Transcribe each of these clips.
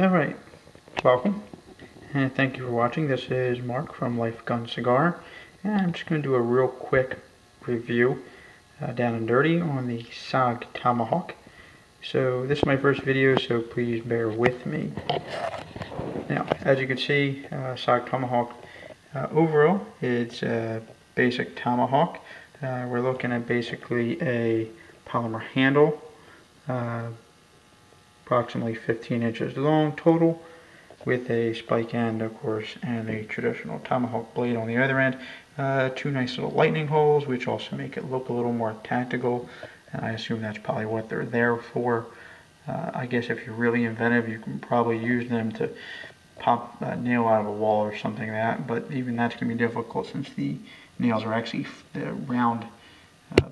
Alright, welcome, and thank you for watching. This is Mark from Life Gun Cigar, and I'm just going to do a real quick review, down and dirty, on the SOG Tomahawk. So this is my first video, so please bear with me. Now, as you can see, SOG Tomahawk, overall, it's a basic Tomahawk. We're looking at basically a polymer handle, approximately 15 inches long total, with a spike end, of course, and a traditional tomahawk blade on the other end. Two nice little lightning holes, which also make it look a little more tactical, and I assume that's probably what they're there for. I guess if you're really inventive, you can probably use them to pop a nail out of a wall or something like that, but even that's going to be difficult since the nails are actually, the round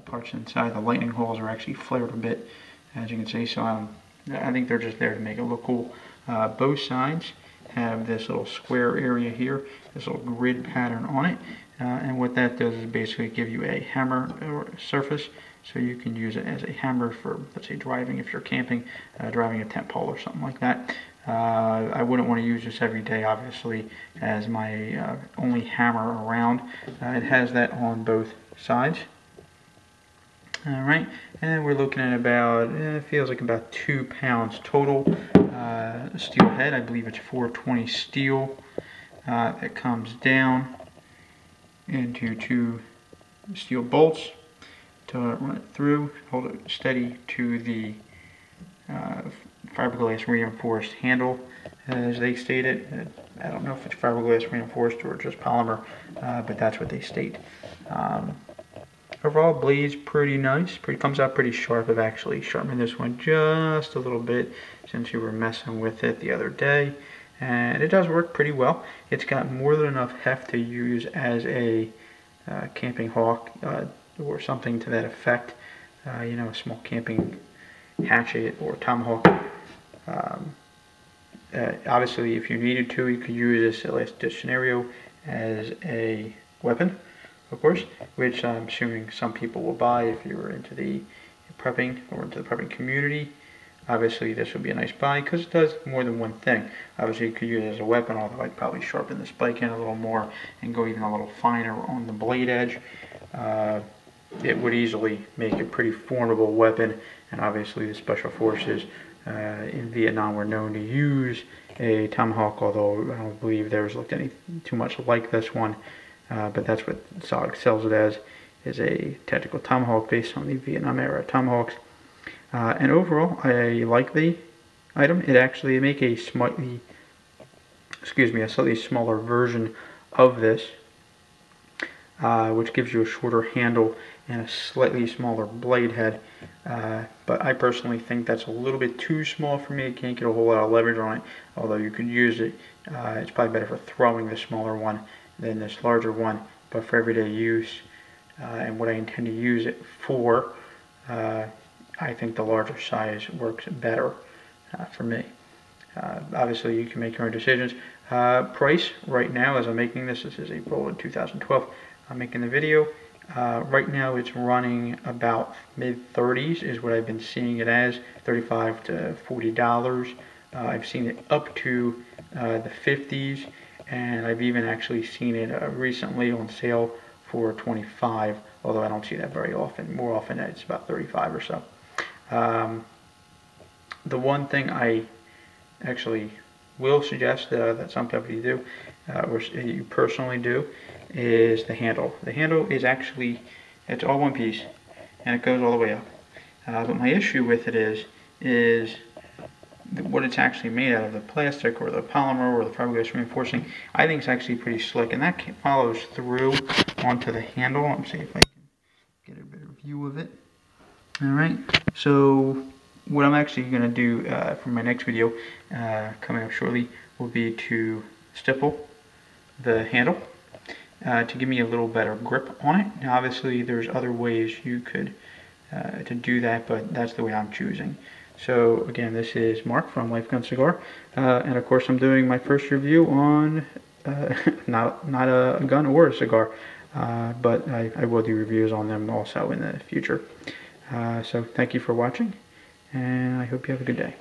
parts inside the lightning holes are actually flared a bit, as you can see. So I think they're just there to make it look cool. Both sides have this little square area here, this little grid pattern on it, and what that does is basically give you a hammer or surface, so you can use it as a hammer for, let's say, driving if you're camping, driving a tent pole or something like that. I wouldn't want to use this every day, obviously, as my only hammer around. It has that on both sides. Alright, and we're looking at about, it feels like about 2 pounds total. Steel head, I believe it's 420 steel, that comes down into 2 steel bolts to run it through, hold it steady to the fiberglass reinforced handle, as they stated. I don't know if it's fiberglass reinforced or just polymer, but that's what they state. Overall, blade's pretty nice. Comes out pretty sharp. I've actually sharpened this one just a little bit since we were messing with it the other day, and it does work pretty well. It's got more than enough heft to use as a camping hawk or something to that effect. You know, a small camping hatchet or tomahawk. Obviously, if you needed to, you could use this last ditch scenario as a weapon, of course, which I'm assuming some people will buy if you were into the prepping or into the prepping community. Obviously, this would be a nice buy because it does more than one thing. Obviously, you could use it as a weapon, although I'd probably sharpen the spike end a little more and go even a little finer on the blade edge. It would easily make a pretty formidable weapon, and obviously the Special Forces in Vietnam were known to use a tomahawk, although I don't believe theirs looked any too much like this one. But that's what SOG sells it as, is a tactical tomahawk based on the Vietnam era tomahawks. And overall, I like the item. It actually make a slightly smaller version of this, which gives you a shorter handle and a slightly smaller blade head. But I personally think that's a little bit too small for me. I can't get a whole lot of leverage on it, although you could use it. It's probably better for throwing the smaller one than this larger one, but for everyday use and what I intend to use it for, I think the larger size works better for me. Obviously, you can make your own decisions. Price right now, as I'm making this is April in 2012. I'm making the video. Right now, it's running about mid-30s is what I've been seeing it as, $35 to $40. I've seen it up to the 50s. And I've even actually seen it recently on sale for $25, although I don't see that very often. More often it's about $35 or so. The one thing I actually will suggest that some companies do, or you personally do, is the handle. The handle is actually, it's all one piece, and it goes all the way up. But my issue with it is what it's actually made out of, the plastic or the polymer or the fiberglass reinforcing. I think it's actually pretty slick, and that follows through onto the handle. Let me see if I can get a better view of it. Alright, so what I'm actually going to do for my next video coming up shortly will be to stipple the handle to give me a little better grip on it. Now obviously there's other ways you could to do that, but that's the way I'm choosing. So again, this is Mark from Life Gun Cigar, and of course I'm doing my first review on not a gun or a cigar, but I will do reviews on them also in the future. So thank you for watching, and I hope you have a good day.